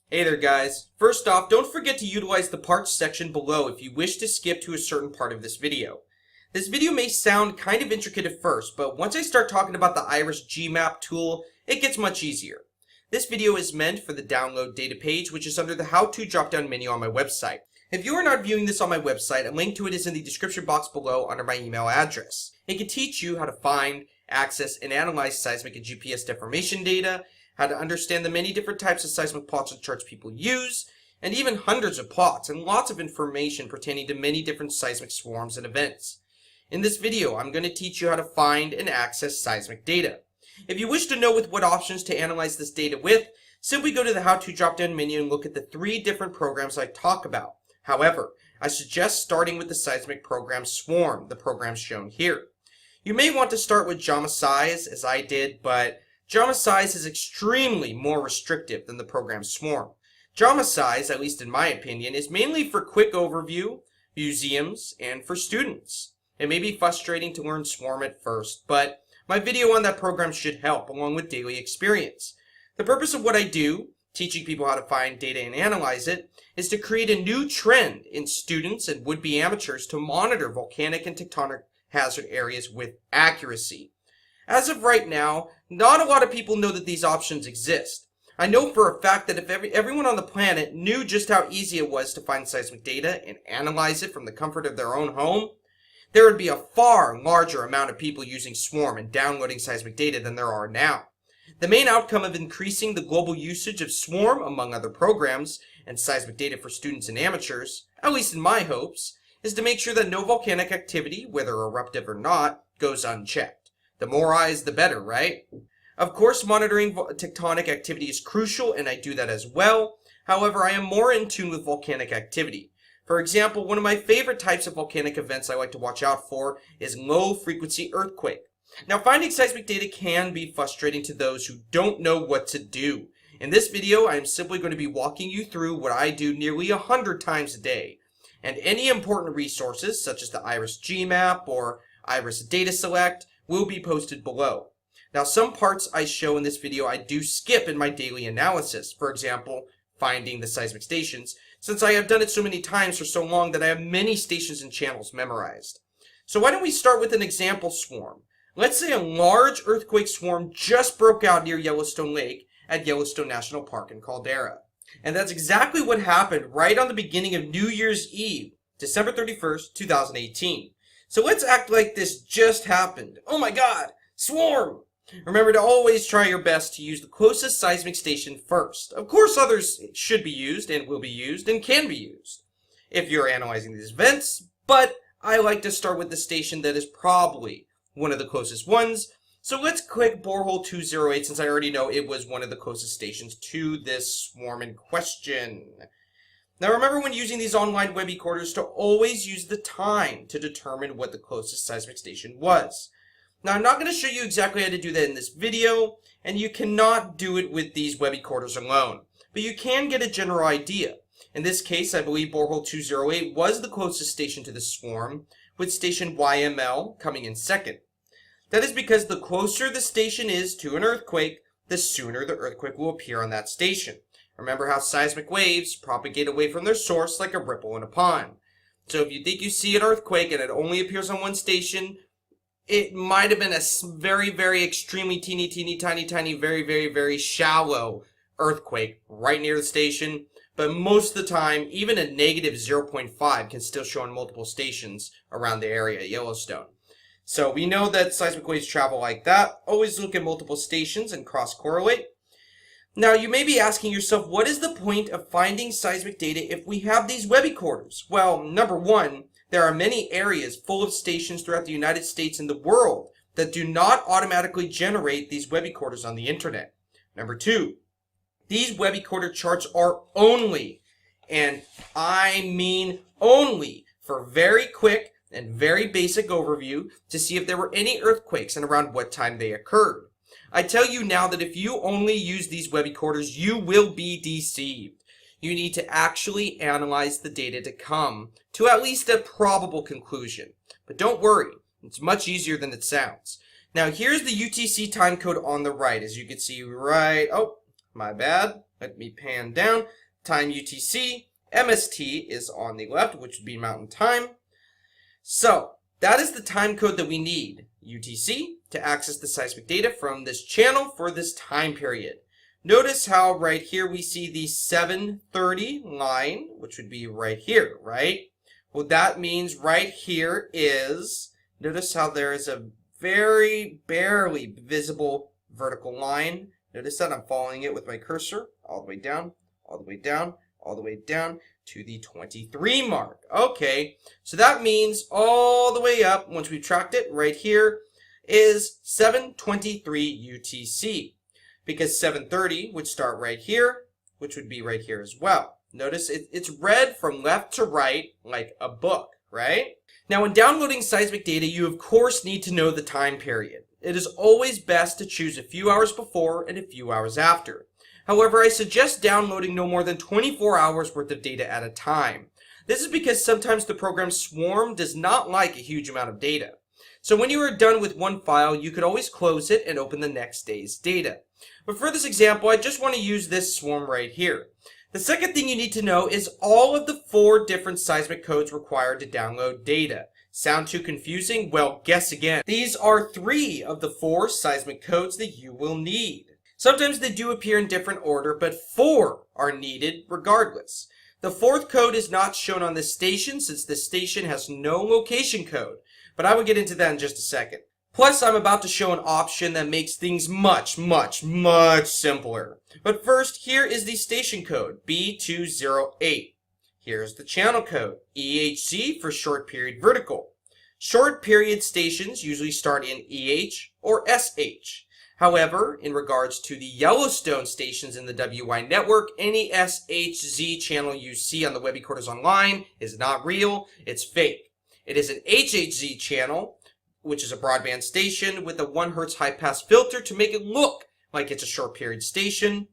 Hey there guys. First off, don't forget to utilize the parts section below if you wish to skip to a certain part of this video. This video may sound kind of intricate at first, but once I start talking about the Iris GMap tool, it gets much easier. This video is meant for the download data page, which is under the how-to drop-down menu on my website. If you are not viewing this on my website, a link to it is in the description box below under my email address. It can teach you how to find, access, and analyze seismic and GPS deformation data, how to understand the many different types of seismic plots and charts people use, and even hundreds of plots and lots of information pertaining to many different seismic swarms and events. In this video, I'm going to teach you how to find and access seismic data. If you wish to know with what options to analyze this data with, simply go to the How To drop-down menu and look at the 3 different programs I talk about. However, I suggest starting with the seismic program Swarm, the program shown here. You may want to start with JAMA Size, as I did, but JAMA Size is extremely more restrictive than the program Swarm. JAMA Size, at least in my opinion, is mainly for quick overview, museums, and for students. It may be frustrating to learn Swarm at first, but my video on that program should help, along with daily experience. The purpose of what I do, teaching people how to find data and analyze it, is to create a new trend in students and would-be amateurs to monitor volcanic and tectonic hazard areas with accuracy. As of right now, not a lot of people know that these options exist. I know for a fact that if everyone on the planet knew just how easy it was to find seismic data and analyze it from the comfort of their own home, there would be a far larger amount of people using Swarm and downloading seismic data than there are now. The main outcome of increasing the global usage of Swarm, among other programs, and seismic data for students and amateurs, at least in my hopes, is to make sure that no volcanic activity, whether eruptive or not, goes unchecked. The more eyes, the better, right? Of course, monitoring tectonic activity is crucial, and I do that as well. However, I am more in tune with volcanic activity. For example, one of my favorite types of volcanic events I like to watch out for is low-frequency earthquake. Now, finding seismic data can be frustrating to those who don't know what to do. In this video, I am simply going to be walking you through what I do nearly 100 times a day. And any important resources, such as the Iris GMap or Iris Data Select, will be posted below. Now, some parts I show in this video I do skip in my daily analysis. For example, finding the seismic stations, since I have done it so many times for so long that I have many stations and channels memorized. So why don't we start with an example swarm? Let's say a large earthquake swarm just broke out near Yellowstone Lake at Yellowstone National Park in Caldera. And that's exactly what happened right on the beginning of New Year's Eve, December 31st, 2018. So let's act like this just happened. Oh my god, swarm! Remember to always try your best to use the closest seismic station first. Of course others should be used and will be used and can be used if you're analyzing these events, but I like to start with the station that is probably one of the closest ones. So let's click borehole 208 since I already know it was one of the closest stations to this swarm in question. Now remember when using these online web recorders to always use the time to determine what the closest seismic station was. Now I'm not going to show you exactly how to do that in this video, and you cannot do it with these web recorders alone, but you can get a general idea. In this case, I believe borehole 208 was the closest station to the swarm, with station YML coming in second. That is because the closer the station is to an earthquake, the sooner the earthquake will appear on that station. Remember how seismic waves propagate away from their source like a ripple in a pond. So if you think you see an earthquake and it only appears on one station, it might have been a very, very extremely teeny, tiny, very shallow earthquake right near the station. But most of the time, even a negative 0.5 can still show on multiple stations around the area at Yellowstone. So we know that seismic waves travel like that. Always look at multiple stations and cross-correlate. Now, you may be asking yourself, what is the point of finding seismic data if we have these web recorders? Well, number one, there are many areas full of stations throughout the United States and the world that do not automatically generate these web recorders on the internet. Number two, these web recorder charts are only, and I mean only, for very quick and very basic overview to see if there were any earthquakes and around what time they occurred. I tell you now that if you only use these web recorders, you will be deceived. You need to actually analyze the data to come to at least a probable conclusion. But don't worry, it's much easier than it sounds. Now here's the UTC time code on the right, as you can see right, oh, my bad. Let me pan down. Time UTC. MST is on the left, which would be mountain time. So that is the time code that we need, UTC, to access the seismic data from this channel for this time period. Notice how right here we see the 730 line, which would be right here, right? Well, that means right here is, notice how there is a very barely visible vertical line. Notice that I'm following it with my cursor all the way down, all the way down, all the way down to the 23 mark. Okay, so that means all the way up, once we've tracked it, right here is 723 UTC. Because 730 would start right here, which would be right here as well. Notice it's read from left to right like a book, right? Now, when downloading seismic data, you of course need to know the time period. It is always best to choose a few hours before and a few hours after. However, I suggest downloading no more than 24 hours worth of data at a time. This is because sometimes the program Swarm does not like a huge amount of data. So when you are done with one file, you could always close it and open the next day's data. But for this example, I just want to use this swarm right here. The second thing you need to know is all of the 4 different seismic codes required to download data. Sound too confusing? Well, guess again. These are 3 of the 4 seismic codes that you will need. Sometimes they do appear in different order, but 4 are needed regardless. The 4th code is not shown on this station since this station has no location code, but I will get into that in just a second. Plus, I'm about to show an option that makes things much simpler. But first, here is the station code, B208. Here's the channel code, EHC for short period vertical. Short period stations usually start in EH or SH. However, in regards to the Yellowstone stations in the WY network, any SHZ channel you see on the web recorders online is not real, it's fake. It is an HHZ channel, which is a broadband station with a 1 Hz high-pass filter to make it look like it's a short-period station.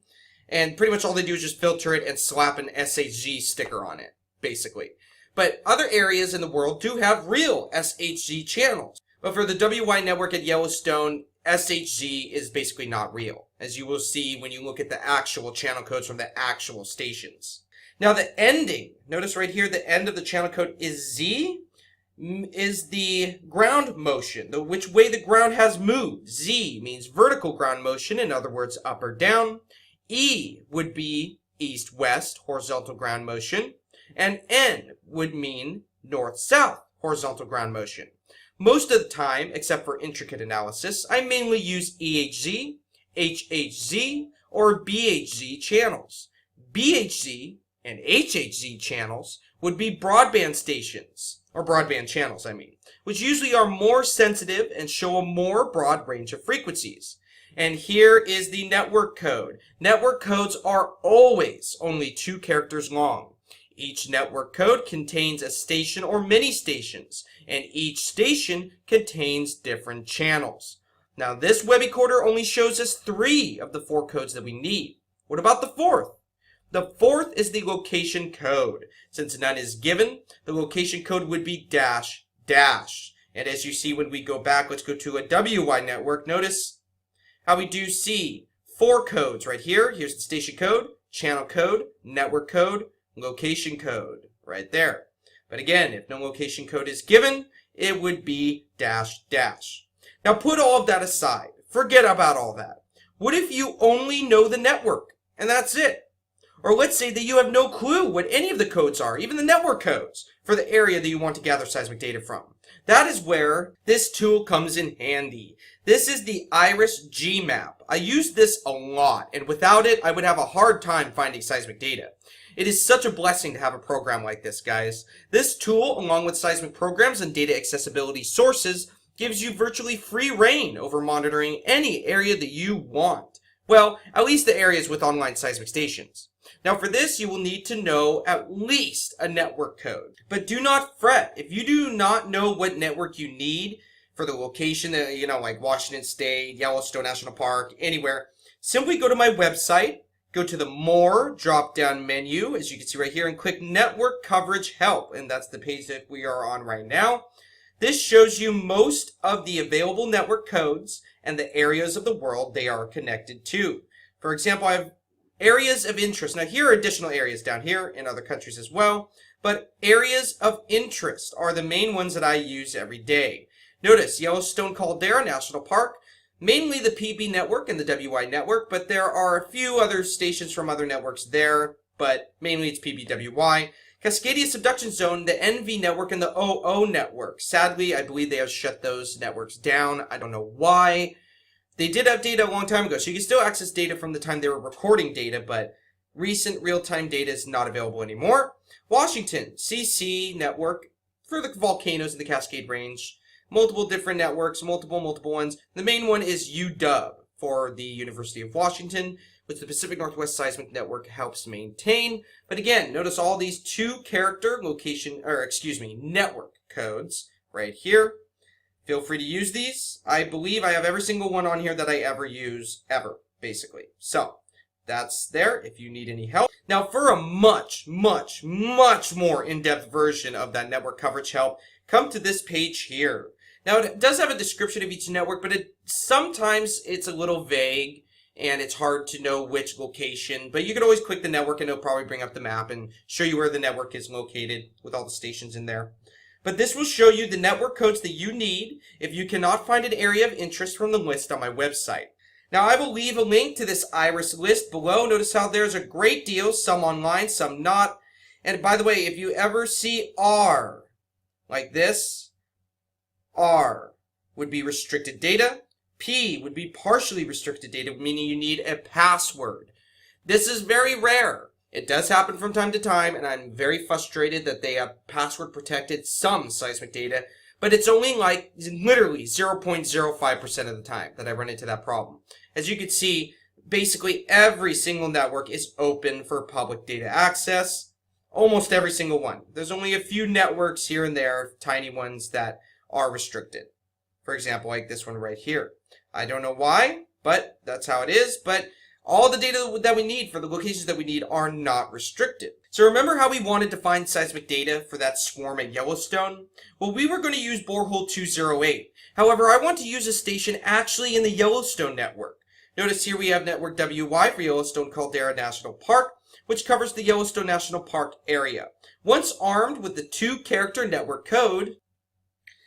And pretty much all they do is just filter it and slap an SHZ sticker on it, basically. But other areas in the world do have real SHZ channels. But for the WY network at Yellowstone, SHZ is basically not real, as you will see when you look at the actual channel codes from the actual stations. Now the ending, notice right here the end of the channel code is Z, is the ground motion, which way the ground has moved. Z means vertical ground motion, in other words, up or down. E would be east-west, horizontal ground motion. And N would mean north-south, horizontal ground motion. Most of the time, except for intricate analysis, I mainly use EHZ, HHZ, or BHZ channels. BHZ and HHZ channels would be broadband stations, or broadband channels, which usually are more sensitive and show a more broad range of frequencies. And here is the network code. Network codes are always only 2 characters long. Each network code contains a station or many stations, and each station contains different channels. Now this web recorder only shows us 3 of the 4 codes that we need. What about the 4th? The 4th is the location code. Since none is given, the location code would be dash dash. And as you see when we go back, let's go to a WY network. Notice how we do see 4 codes right here. Here's the station code, channel code, network code, location code right there. But again, if no location code is given, it would be dash dash. Now put all of that aside. Forget about all that. What if you only know the network and that's it? Or let's say that you have no clue what any of the codes are, even the network codes, for the area that you want to gather seismic data from. That is where this tool comes in handy. This is the IRIS GMAP. I use this a lot, and without it, I would have a hard time finding seismic data. It is such a blessing to have a program like this, guys. This tool, along with seismic programs and data accessibility sources, gives you virtually free reign over monitoring any area that you want. Well, at least the areas with online seismic stations. Now for this, you will need to know at least a network code. But do not fret. If you do not know what network you need for the location, like Washington State, Yellowstone National Park, anywhere, simply go to my website, go to the More drop-down menu, as you can see right here, and click Network Coverage Help. And that's the page that we are on right now. This shows you most of the available network codes and the areas of the world they are connected to. For example, I have Areas of interest. Now here are additional areas down here in other countries as well, but areas of interest are the main ones that I use every day. Notice Yellowstone Caldera National Park, mainly the PB network and the WY network, but there are a few other stations from other networks there, but mainly it's PBWY. Cascadia Subduction Zone, the NV network, and the OO network. Sadly, I believe they have shut those networks down. I don't know why. They did have data a long time ago, so you can still access data from the time they were recording data, but recent real-time data is not available anymore. Washington, CC network for the volcanoes in the Cascade Range. Multiple different networks, multiple ones. The main one is UW for the University of Washington, which the Pacific Northwest Seismic Network helps maintain. But again, notice all these 2-character network codes right here. Feel free to use these. I believe I have every single one on here that I ever use, ever, basically. So, that's there if you need any help. Now, for a much more in-depth version of that network coverage help, come to this page here. Now, it does have a description of each network, but sometimes it's a little vague, and it's hard to know which location, but you can always click the network and it'll probably bring up the map and show you where the network is located with all the stations in there. But this will show you the network codes that you need if you cannot find an area of interest from the list on my website. Now, I will leave a link to this IRIS list below. Notice how there's a great deal, some online, some not. And by the way, if you ever see R like this, R would be restricted data. P would be partially restricted data, meaning you need a password. This is very rare. It does happen from time to time, and I'm very frustrated that they have password protected some seismic data, but it's only like literally 0.05% of the time that I run into that problem. As you can see, basically every single network is open for public data access. Almost every single one. There's only a few networks here and there, tiny ones, that are restricted. For example, like this one right here. I don't know why, but that's how it is. But all the data that we need for the locations that we need are not restricted. So remember how we wanted to find seismic data for that swarm at Yellowstone? Well, we were going to use borehole 208. However, I want to use a station actually in the Yellowstone network. Notice here we have network WY for Yellowstone Caldera National Park, which covers the Yellowstone National Park area. Once armed with the 2-character network code,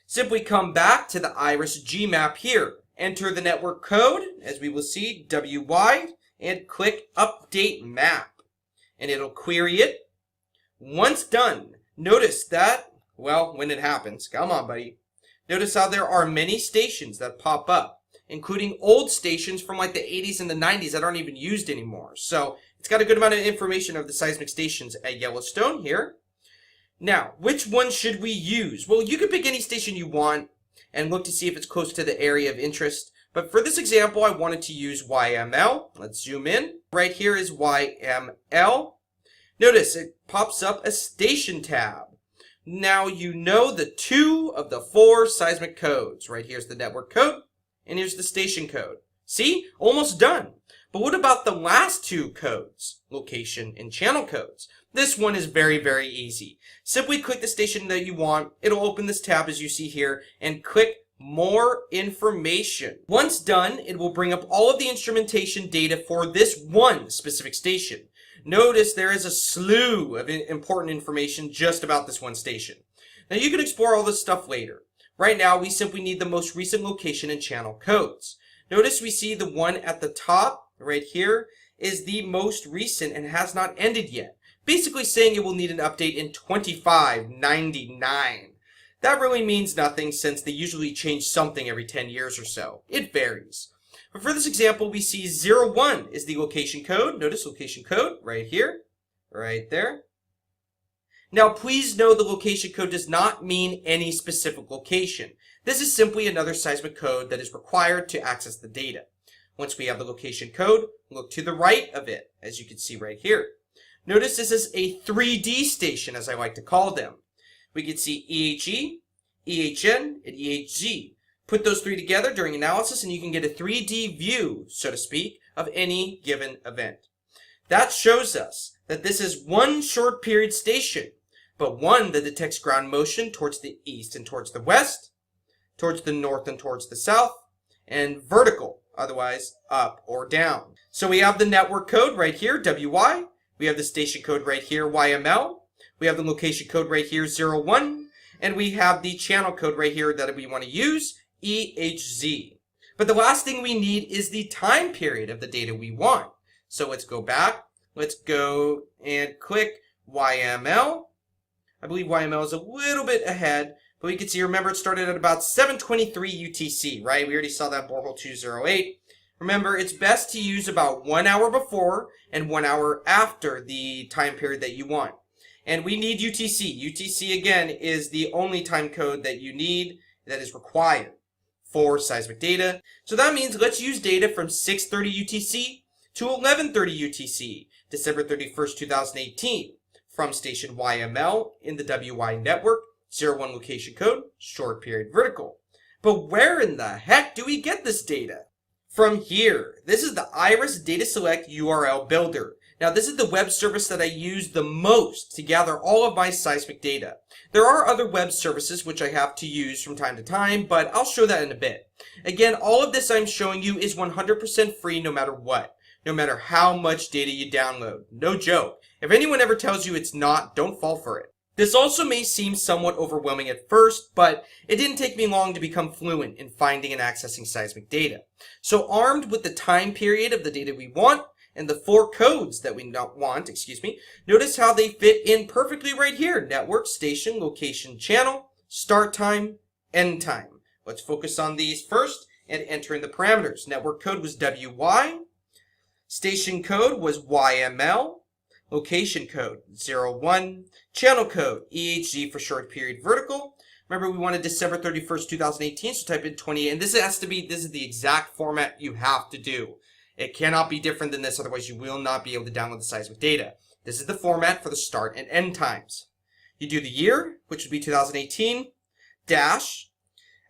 simply come back to the IRIS GMAP here. Enter the network code, as we will see, WY, and click Update Map. And it'll query it. Once done, notice that, well, when it happens, come on, buddy. Notice how there are many stations that pop up, including old stations from like the 80s and the 90s that aren't even used anymore. So it's got a good amount of information of the seismic stations at Yellowstone here. Now, which one should we use? Well, you can pick any station you want and look to see if it's close to the area of interest. But for this example, I wanted to use YML. Let's zoom in. Right here is YML. Notice it pops up a station tab. Now you know the 2 of the 4 seismic codes. Right here's the network code, and here's the station code. See? Almost done. But what about the last 2 codes? Location and channel codes. This one is very easy. Simply click the station that you want. It'll open this tab as you see here, and click More Information. Once done, it will bring up all of the instrumentation data for this one specific station. Notice there is a slew of important information just about this one station. Now you can explore all this stuff later. Right now, we simply need the most recent location and channel codes. Notice we see the one at the top, right here, is the most recent and has not ended yet. Basically saying it will need an update in 2599. That really means nothing since they usually change something every 10 years or so. It varies. But for this example, we see 01 is the location code. Notice location code right here, right there. Now, please know the location code does not mean any specific location. This is simply another seismic code that is required to access the data. Once we have the location code, look to the right of it, as you can see right here. Notice this is a 3D station, as I like to call them. We can see EHE, EHN, and EHZ. Put those 3 together during analysis and you can get a 3D view, so to speak, of any given event. That shows us that this is one short period station, but one that detects ground motion towards the east and towards the west, towards the north and towards the south, and vertical otherwise up or down. So we have the network code right here, WY. We have the station code right here, YML. We have the location code right here, 01. And we have the channel code right here that we want to use, EHZ. But the last thing we need is the time period of the data we want. So let's go back. Let's go and click YML. I believe YML is a little bit ahead, but we can see, remember, it started at about 7:23 UTC, right? We already saw that borehole 208. Remember, it's best to use about 1 hour before and 1 hour after the time period that you want. And we need UTC. UTC, again, is the only time code that you need, that is required for seismic data. So that means let's use data from 6:30 UTC to 11:30 UTC, December 31st, 2018, from station YML in the WY network, 01 location code, short period vertical. But where in the heck do we get this data? From here. This is the Iris Data Select URL Builder. Now, this is the web service that I use the most to gather all of my seismic data. There are other web services which I have to use from time to time, but I'll show that in a bit. Again, all of this I'm showing you is 100% free no matter what, no matter how much data you download. No joke. If anyone ever tells you it's not, don't fall for it. This also may seem somewhat overwhelming at first, but it didn't take me long to become fluent in finding and accessing seismic data. So armed with the time period of the data we want, and the 4 codes that we want, notice how they fit in perfectly right here. Network, station, location, channel, start time, end time. Let's focus on these first and enter in the parameters. Network code was WY. Station code was YML. Location code 01. Channel code EHZ for short period vertical. Remember, we wanted December 31st, 2018, so type in 28. And this is the exact format you have to do. It cannot be different than this, otherwise you will not be able to download the seismic data. This is the format for the start and end times. You do the year, which would be 2018, dash,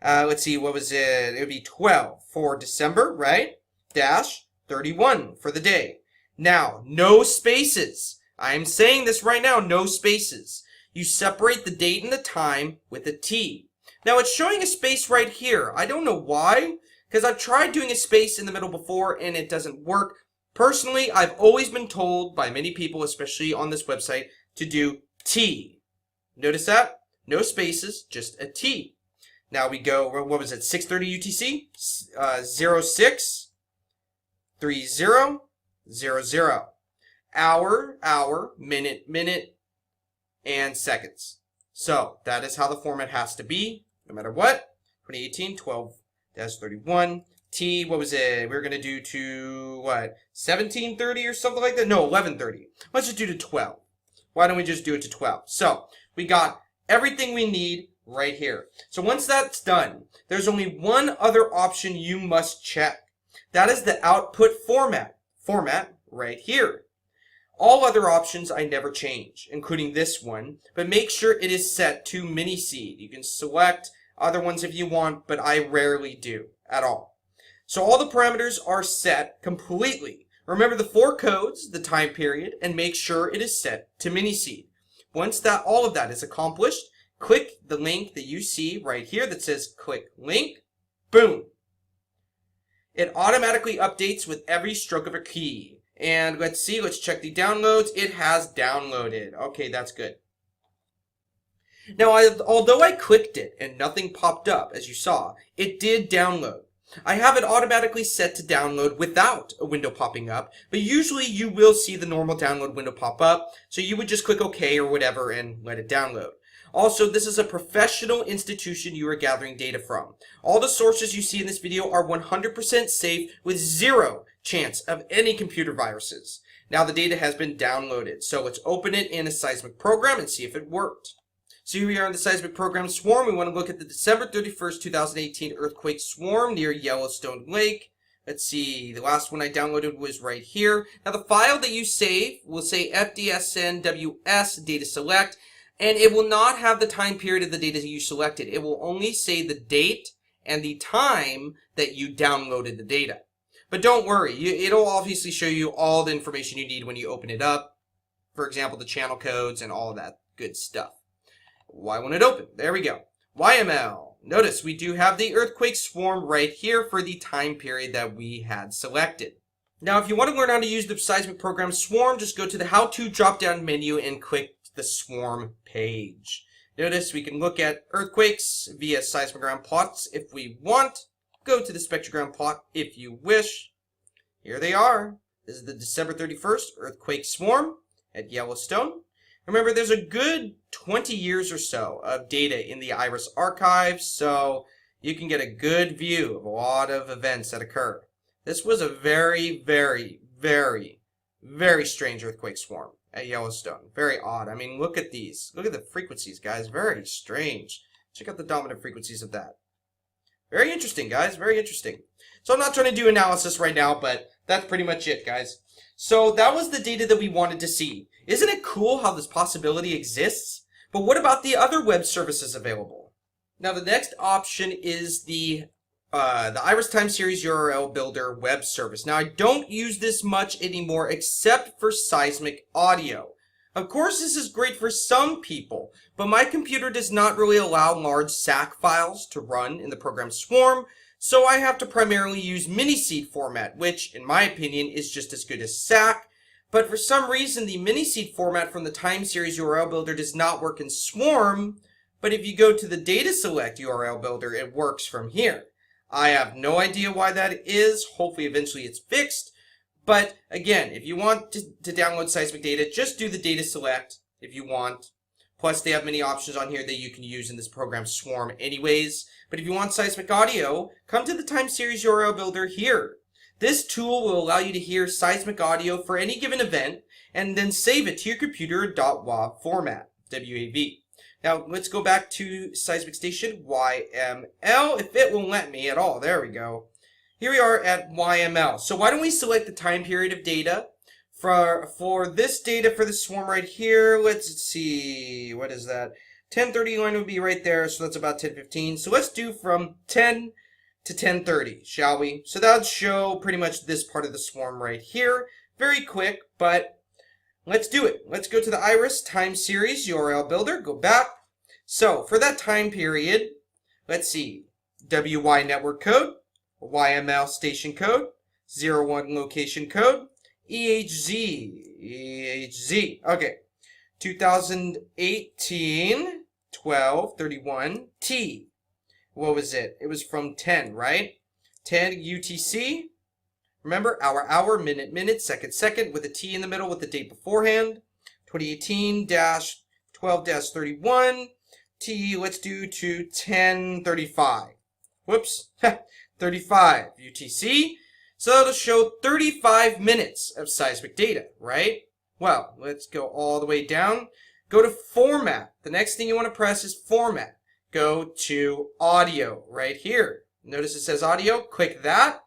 let's see, what was it? It would be 12 for December, right? Dash, 31 for the day. Now, no spaces. I am saying this right now, no spaces. You separate the date and the time with a T. Now, it's showing a space right here. I don't know why, because I've tried doing a space in the middle before and it doesn't work. Personally, I've always been told by many people, especially on this website, to do T. Notice that? No spaces, just a T. Now we go, what was it, 6:30 UTC? 063000. Hour, minute, and seconds. So that is how the format has to be, no matter what. 2018, 12-31. T, what was it? We were going to do to, what, 1730 or something like that? No, 1130. Let's just do to 12. Why don't we just do it to 12? So we got everything we need right here. So once that's done, there's only one other option you must check. That is the output format. Format right here. All other options I never change, including this one, but make sure it is set to mini seed. You can select other ones if you want, but I rarely do at all. So all the parameters are set completely. Remember the 4 codes, the time period, and make sure it is set to mini seed. Once all of that is accomplished, click the link that you see right here that says click link. Boom. It automatically updates with every stroke of a key. And let's see, let's check the downloads. It has downloaded. Okay, that's good. Now, although I clicked it and nothing popped up, as you saw, it did download. I have it automatically set to download without a window popping up, but usually you will see the normal download window pop up, so you would just click OK or whatever and let it download. Also, this is a professional institution you are gathering data from. All the sources you see in this video are 100% safe with 0 chance of any computer viruses. Now the data has been downloaded, so let's open it in a seismic program and see if it worked. So here we are in the seismic program swarm. We want to look at the December 31st, 2018 earthquake swarm near Yellowstone Lake. Let's see, the last one I downloaded was right here. Now the file that you save will say FDSNWS data select, and it will not have the time period of the data you selected. It will only say the date and the time that you downloaded the data. But don't worry, it'll obviously show you all the information you need when you open it up. For example, the channel codes and all of that good stuff. Why won't it open? There we go. YML. notice we do have the earthquake swarm right here for the time period that we had selected. Now, if you want to learn how to use the seismic program Swarm, just go to the How To drop-down menu and click the Swarm page. Notice we can look at earthquakes via seismogram plots if we want. Go to the spectrogram plot if you wish. Here they are. This is the December 31st earthquake swarm at Yellowstone. Remember, there's a good 20 years or so of data in the IRIS archive, so you can get a good view of a lot of events that occurred. This was a very, very, very, very strange earthquake swarm at Yellowstone. Very odd. I mean, look at these. Look at the frequencies, guys. Very strange. Check out the dominant frequencies of that. Very interesting, guys. Very interesting. So I'm not trying to do analysis right now, but that's pretty much it, guys. So that was the data that we wanted to see. Isn't it cool how this possibility exists? But what about the other web services available? Now, the next option is the IRIS Time Series URL Builder web service. Now, I don't use this much anymore except for seismic audio. Of course, this is great for some people, but my computer does not really allow large SAC files to run in the program Swarm, so I have to primarily use mini-seed format, which, in my opinion, is just as good as SAC. But for some reason, the mini-seed format from the Time Series URL Builder does not work in Swarm, but if you go to the Data Select URL Builder, it works from here. I have no idea why that is. Hopefully, eventually it's fixed. But again, if you want to download seismic data, just do the Data Select if you want. Plus, they have many options on here that you can use in this program Swarm anyways. But if you want seismic audio, come to the Time Series URL Builder here. This tool will allow you to hear seismic audio for any given event and then save it to your computer in .wav format, WAV. Now, let's go back to Seismic Station, YML, if it will let me at all. There we go. Here we are at YML. So why don't we select the time period of data for this data for the swarm right here. Let's see, what is that? 10:30 would be right there, so that's about 10:15. So let's do from 10 to 10:30, shall we? So that would show pretty much this part of the swarm right here. Very quick, but let's do it. Let's go to the IRIS Time Series URL Builder, go back. So for that time period, let's see, WY network code, YML station code, 01 location code, EHZ, okay, 2018, 12/31, T. What was it? It was from 10, right? 10 UTC. Remember, hour, minute, second, with a T in the middle with the date beforehand. 2018-12-31. T, let's do to 10:35. Whoops, 35 UTC. So that'll show 35 minutes of seismic data, right? Well, let's go all the way down. Go to Format. The next thing you want to press is Format. Go to Audio right here. Notice it says Audio. Click that.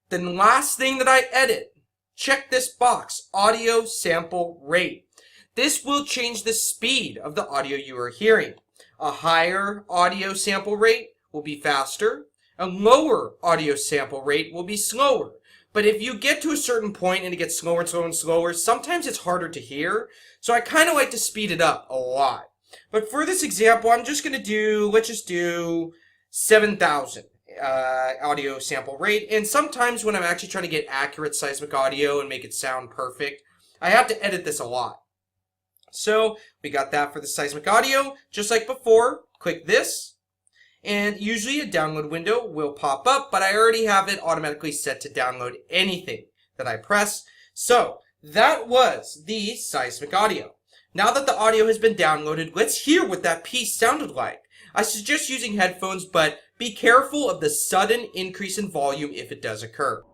Then last thing that I edit, check this box, Audio Sample Rate. This will change the speed of the audio you are hearing. A higher audio sample rate will be faster. A lower audio sample rate will be slower. But if you get to a certain point and it gets slower and slower and slower, sometimes it's harder to hear. So I kind of like to speed it up a lot. But for this example, I'm just going to do, let's just do 7,000 audio sample rate. And sometimes when I'm actually trying to get accurate seismic audio and make it sound perfect, I have to edit this a lot. So we got that for the seismic audio. Just like before, click this. And usually a download window will pop up, but I already have it automatically set to download anything that I press. So that was the seismic audio. Now that the audio has been downloaded, let's hear what that piece sounded like. I suggest using headphones, but be careful of the sudden increase in volume if it does occur.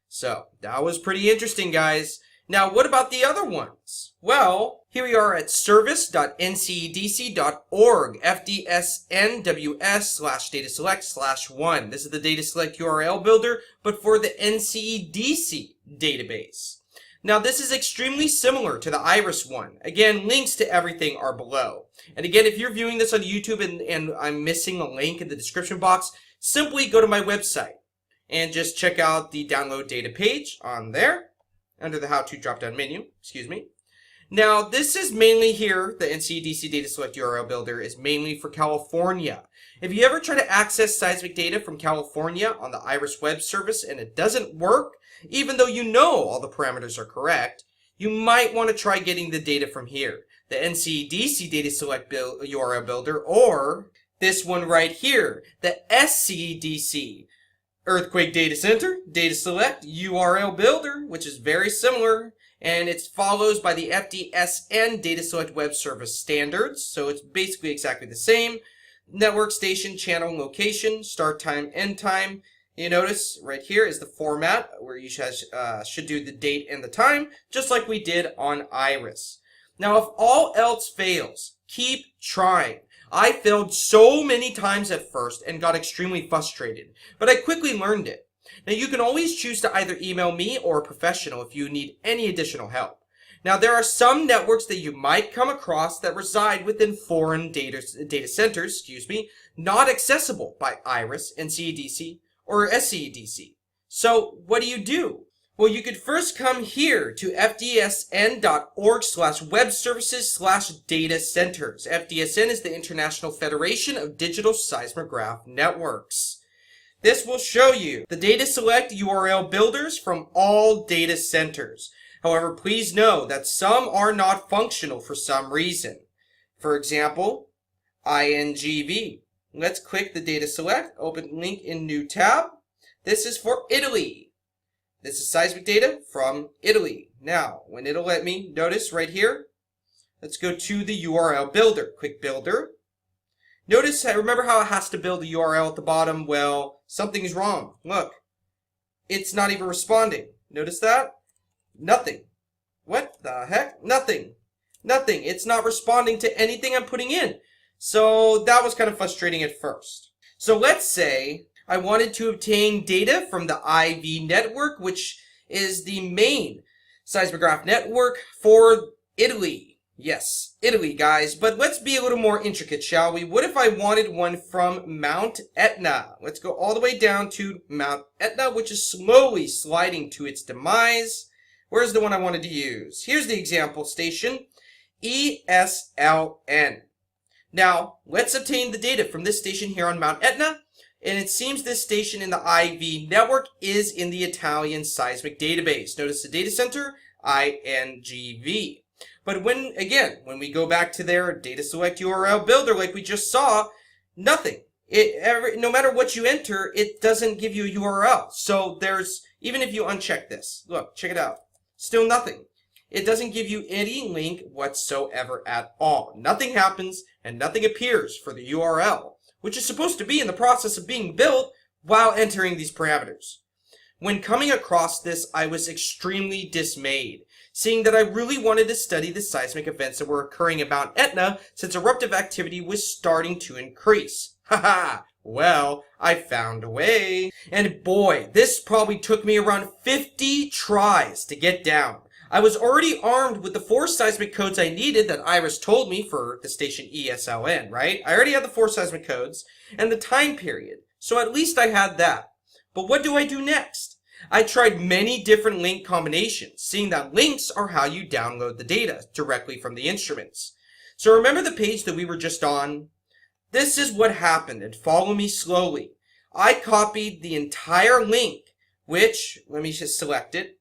So that was pretty interesting, guys. Now, what about the other ones? Well, here we are at service.ncedc.org, fdsnws/dataselect/1. This is the data select URL builder, but for the NCEDC database. Now, this is extremely similar to the IRIS one. Again, links to everything are below. And again, if you're viewing this on YouTube and I'm missing a link in the description box, simply go to my website and just check out the download data page on there under the how to drop-down menu, Now, this is mainly here, the NCEDC Data Select URL Builder is mainly for California. If you ever try to access seismic data from California on the IRIS web service and it doesn't work, even though you know all the parameters are correct, you might want to try getting the data from here, the NCEDC Data Select URL Builder, or this one right here, the SCDC Earthquake Data Center Data Select URL Builder, which is very similar, and it follows by the FDSN Data Select Web Service standards, so it's basically exactly the same. Network, station, channel, location, start time, end time. You notice right here is the format where you should do the date and the time, just like we did on IRIS. Now, if all else fails, keep trying. I failed so many times at first and got extremely frustrated, but I quickly learned it. Now, you can always choose to either email me or a professional if you need any additional help. Now, there are some networks that you might come across that reside within foreign data centers, not accessible by IRIS, NCEDC, or SCEDC. So, what do? Well, you could first come here to fdsn.org/webservices/data centers. FDSN is the International Federation of Digital Seismograph Networks. This will show you the data select URL builders from all data centers. However, please know that some are not functional for some reason. For example, INGV. Let's click the data select, open link in new tab. This is for Italy. This is seismic data from Italy. Now, when it'll let me, notice right here, let's go to the URL builder. Click builder. Notice, remember how it has to build the URL at the bottom? Well, something's wrong. Look, it's not even responding. Notice that? Nothing. What the heck? Nothing. Nothing. It's not responding to anything I'm putting in. So that was kind of frustrating at first. So let's say I wanted to obtain data from the IV network, which is the main seismograph network for Italy. Yes, Italy, guys. But let's be a little more intricate, shall we? What if I wanted one from Mount Etna? Let's go all the way down to Mount Etna, which is slowly sliding to its demise. Where's the one I wanted to use? Here's the example station, ESLN. Now, let's obtain the data from this station here on Mount Etna. And it seems this station in the IV network is in the Italian seismic database. Notice the data center, INGV. But when we go back to their data select URL builder like we just saw, nothing. No matter what you enter, it doesn't give you a URL. So even if you uncheck this, look, check it out. Still nothing. It doesn't give you any link whatsoever at all. Nothing happens and nothing appears for the URL, which is supposed to be in the process of being built while entering these parameters. When coming across this, I was extremely dismayed, seeing that I really wanted to study the seismic events that were occurring at Mount Etna since eruptive activity was starting to increase. Haha! Well, I found a way. And boy, this probably took me around 50 tries to get down. I was already armed with the 4 seismic codes I needed that IRIS told me for the station ESLN, right? I already had the 4 seismic codes and the time period, so at least I had that. But what do I do next? I tried many different link combinations, seeing that links are how you download the data directly from the instruments. So remember the page that we were just on? This is what happened, and follow me slowly. I copied the entire link, which, let me just select it.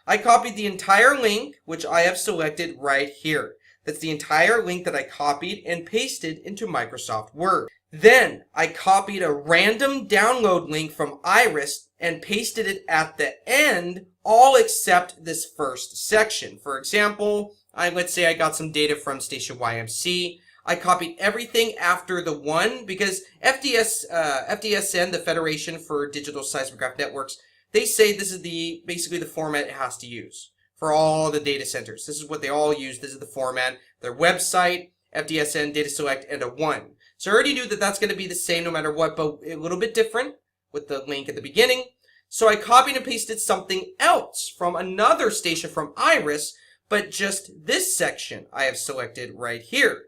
I copied the entire link, which I have selected right here. That's the entire link that I copied and pasted into Microsoft Word. Then I copied a random download link from IRIS and pasted it at the end, all except this first section. For example, let's say I got some data from station YMC. I copied everything after the 1 because FDSN, the Federation for Digital Seismograph Networks, they say this is basically the format it has to use for all the data centers. This is what they all use. This is the format. Their website, FDSN, data select, and a 1. So I already knew that that's going to be the same no matter what, but a little bit different with the link at the beginning. So I copied and pasted something else from another station from Iris, but just this section I have selected right here.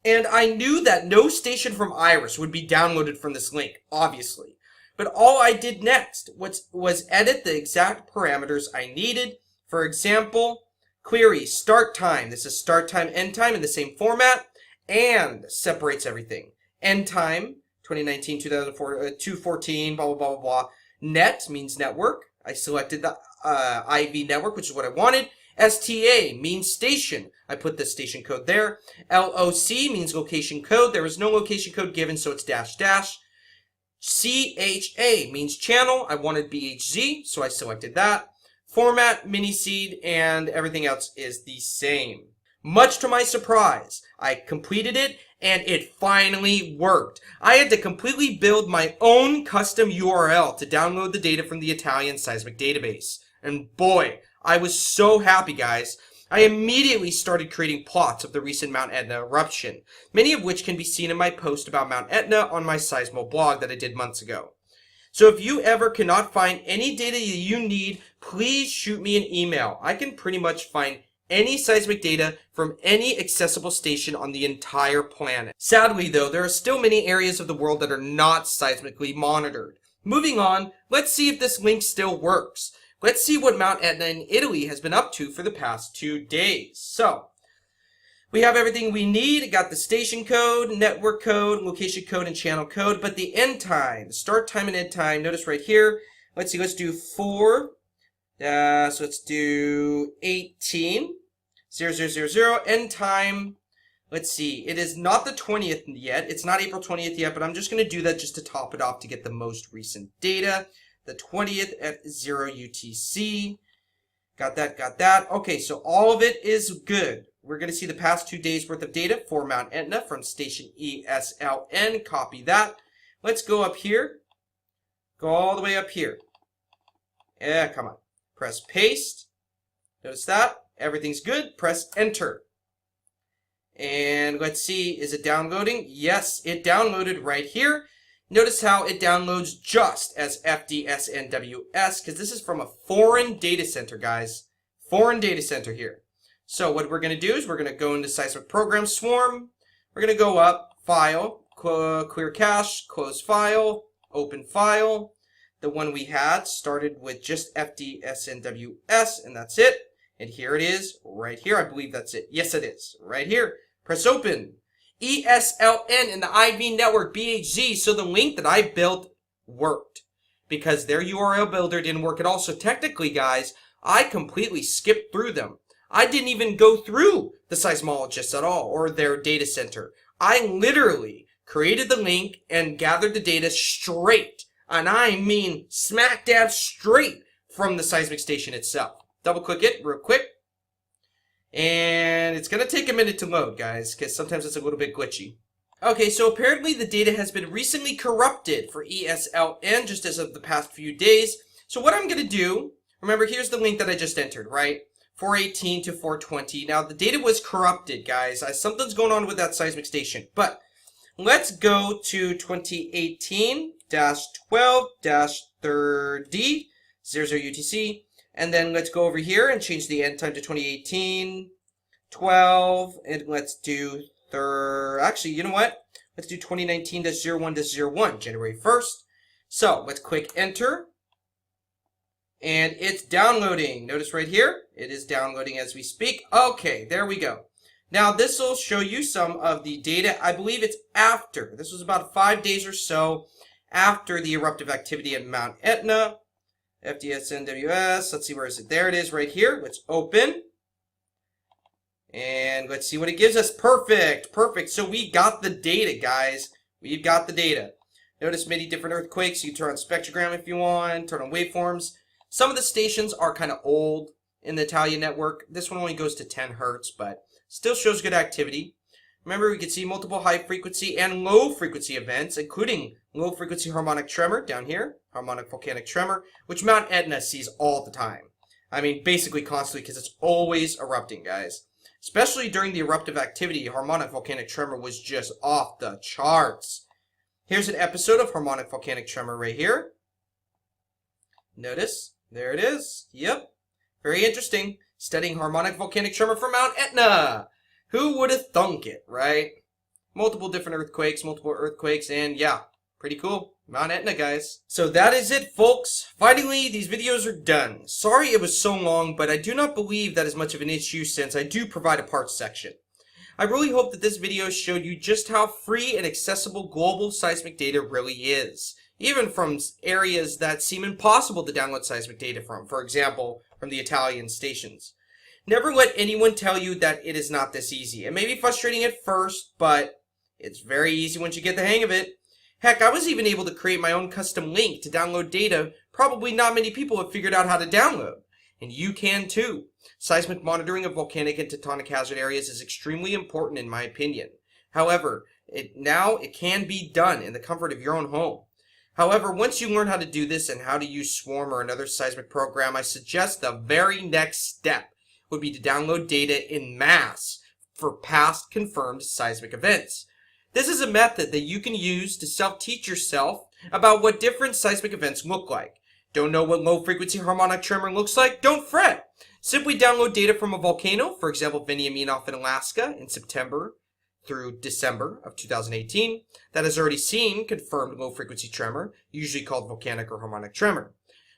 And I knew that no station from Iris would be downloaded from this link, obviously. But all I did next was edit the exact parameters I needed. For example, query start time. This is start time, end time in the same format, and separates everything. End time, 2019, 2004, 214, blah, blah, blah, blah, blah. Net means network. I selected the IV network, which is what I wanted. STA means station. I put the station code there. LOC means location code. There is no location code given, so it's dash dash. CHA means channel. I wanted BHZ, so I selected that. Format, mini seed, and everything else is the same. Much to my surprise, I completed it, and it finally worked. I had to completely build my own custom URL to download the data from the Italian seismic database. And boy, I was so happy, guys. I immediately started creating plots of the recent Mount Etna eruption, many of which can be seen in my post about Mount Etna on my Seismo blog that I did months ago. So if you ever cannot find any data that you need, please shoot me an email. I can pretty much find any seismic data from any accessible station on the entire planet. Sadly though, there are still many areas of the world that are not seismically monitored. Moving on, let's see if this link still works. Let's see what Mount Etna in Italy has been up to for the past 2 days. So, we have everything we need. Got the station code, network code, location code, and channel code. But the end time, the start time and end time, notice right here. Let's see, let's do 4. So let's do 18. 0000. End time, let's see. It is not the 20th yet. It's not April 20th yet, but I'm just going to do that just to top it off to get the most recent data. The 20th at 0 UTC. Got that. Okay, so all of it is good. We're going to see the past 2 days worth of data for Mount Etna from station ESLN. Copy that. Let's go up here. Go all the way up here. Yeah, come on. Press paste. Notice that. Everything's good. Press enter. And let's see, is it downloading? Yes, it downloaded right here. Notice how it downloads just as FDSNWS, because this is from a foreign data center, guys. Foreign data center here. So what we're going to do is we're going to go into Seismic Program Swarm. We're going to go up, File, Clear Cache, Close File, Open File. The one we had started with just FDSNWS, and that's it. And here it is, right here. I believe that's it. Yes, it is. Right here. Press Open. ESLN and the IV network BHZ. So the link that I built worked because their URL builder didn't work at all. So technically, guys, I completely skipped through them. I didn't even go through the seismologists at all or their data center. I literally created the link and gathered the data straight, and I mean smack dab straight from the seismic station itself. Double click it real quick. And it's going to take a minute to load, guys, because sometimes it's a little bit glitchy. Okay, so apparently the data has been recently corrupted for ESLN just as of the past few days. So what I'm going to do, remember, here's the link that I just entered, right? 418 to 420. Now, the data was corrupted, guys. Something's going on with that seismic station. But let's go to 2018-12-30, 00 UTC. And then let's go over here and change the end time to 2018, 12, and let's do, actually, you know what? Let's do 2019-01-01, January 1st. So let's click enter, and it's downloading. Notice right here, it is downloading as we speak. Okay, there we go. Now this will show you some of the data. I believe it's after. This was about 5 days or so after the eruptive activity at Mount Etna. FDSNWS, let's see, where is it? There it is right here. Let's open. And let's see what it gives us. Perfect. So we got the data, guys. We've got the data. Notice many different earthquakes. You can turn on spectrogram if you want, turn on waveforms. Some of the stations are kind of old in the Italian network. This one only goes to 10 hertz, but still shows good activity. Remember, we can see multiple high frequency and low frequency events, including low frequency harmonic tremor down here, harmonic volcanic tremor, which Mount Etna sees all the time. I mean, basically constantly, because it's always erupting, guys. Especially during the eruptive activity, harmonic volcanic tremor was just off the charts. Here's an episode of harmonic volcanic tremor right here. Notice, there it is. Yep, very interesting. Studying harmonic volcanic tremor from Mount Etna. Who would have thunk it, right? Multiple different earthquakes, and yeah, pretty cool. Mount Etna, guys. So that is it, folks. Finally, these videos are done. Sorry it was so long, but I do not believe that is much of an issue since I do provide a parts section. I really hope that this video showed you just how free and accessible global seismic data really is, even from areas that seem impossible to download seismic data from, for example, from the Italian stations. Never let anyone tell you that it is not this easy. It may be frustrating at first, but it's very easy once you get the hang of it. Heck, I was even able to create my own custom link to download data probably not many people have figured out how to download. And you can too. Seismic monitoring of volcanic and tectonic hazard areas is extremely important in my opinion. However, it can be done in the comfort of your own home. However, once you learn how to do this and how to use Swarm or another seismic program, I suggest the very next step would be to download data in mass for past confirmed seismic events. This is a method that you can use to self-teach yourself about what different seismic events look like. Don't know what low-frequency harmonic tremor looks like? Don't fret. Simply download data from a volcano, for example, Veniaminoff in Alaska in September through December of 2018, that has already seen confirmed low-frequency tremor, usually called volcanic or harmonic tremor.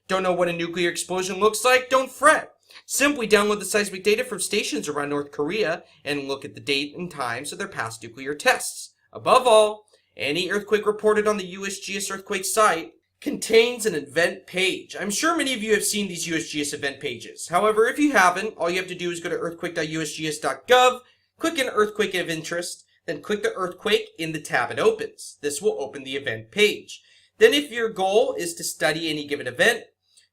Don't know what a nuclear explosion looks like? Don't fret. Simply download the seismic data from stations around North Korea and look at the date and times of their past nuclear tests. Above all, any earthquake reported on the USGS earthquake site contains an event page. I'm sure many of you have seen these USGS event pages. However, if you haven't, all you have to do is go to earthquake.usgs.gov, click an earthquake of interest, then click the earthquake in the tab it opens. This will open the event page. Then if your goal is to study any given event,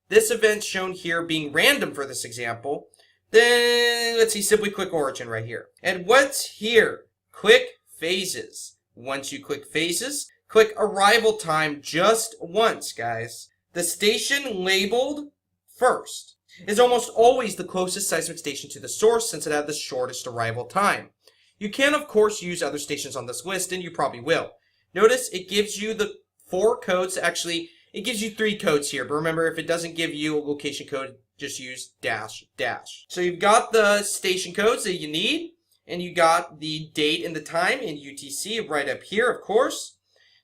this event shown here being random for this example, then let's see, simply click origin right here. And what's here? Click phases. Once you click phases, click arrival time just once, guys. The station labeled first is almost always the closest seismic station to the source since it had the shortest arrival time. You can, of course, use other stations on this list, and you probably will. Notice it gives you the 4 codes. Actually, it gives you 3 codes here, but remember, if it doesn't give you a location code, just use --. So you've got the station codes that you need, and you got the date and the time in UTC right up here, of course.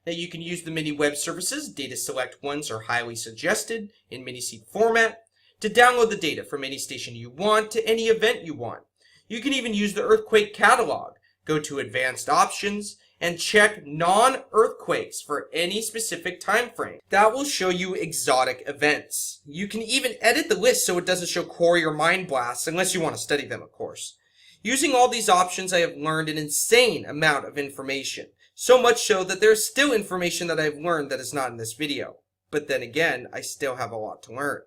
Now you can use the mini web services. Data select ones are highly suggested in mini-seed format to download the data from any station you want to any event you want. You can even use the earthquake catalog. Go to advanced options and check non-earthquakes for any specific time frame. That will show you exotic events. You can even edit the list so it doesn't show quarry or mine blasts unless you want to study them, of course. Using all these options, I have learned an insane amount of information. So much so that there's still information that I've learned that is not in this video. But then again, I still have a lot to learn.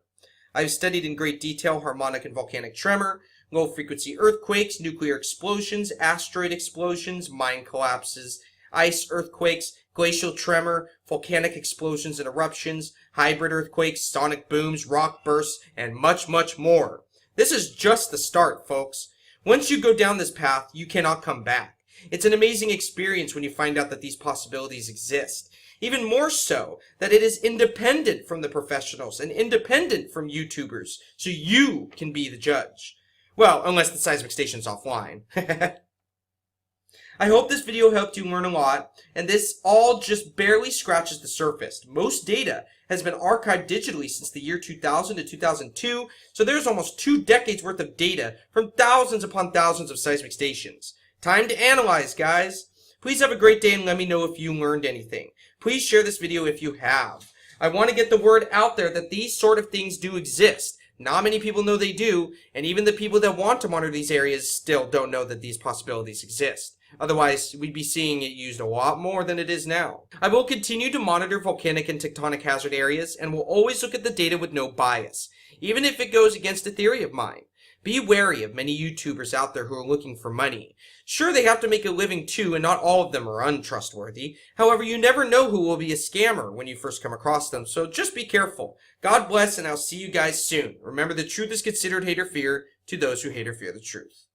I've studied in great detail harmonic and volcanic tremor, low-frequency earthquakes, nuclear explosions, asteroid explosions, mine collapses, ice earthquakes, glacial tremor, volcanic explosions and eruptions, hybrid earthquakes, sonic booms, rock bursts, and much, much more. This is just the start, folks. Once you go down this path, you cannot come back. It's an amazing experience when you find out that these possibilities exist. Even more so, that it is independent from the professionals and independent from YouTubers, so you can be the judge. Well, unless the seismic station's offline. I hope this video helped you learn a lot, and this all just barely scratches the surface. Most data has been archived digitally since the year 2000 to 2002, so there's almost 2 decades worth of data from thousands upon thousands of seismic stations. Time to analyze, guys. Please have a great day and let me know if you learned anything. Please share this video if you have. I want to get the word out there that these sort of things do exist. Not many people know they do, and even the people that want to monitor these areas still don't know that these possibilities exist. Otherwise, we'd be seeing it used a lot more than it is now. I will continue to monitor volcanic and tectonic hazard areas and will always look at the data with no bias, even if it goes against a theory of mine. Be wary of many YouTubers out there who are looking for money. Sure, they have to make a living too, and not all of them are untrustworthy. However, you never know who will be a scammer when you first come across them, so just be careful. God bless, and I'll see you guys soon. Remember, the truth is considered hate or fear to those who hate or fear the truth.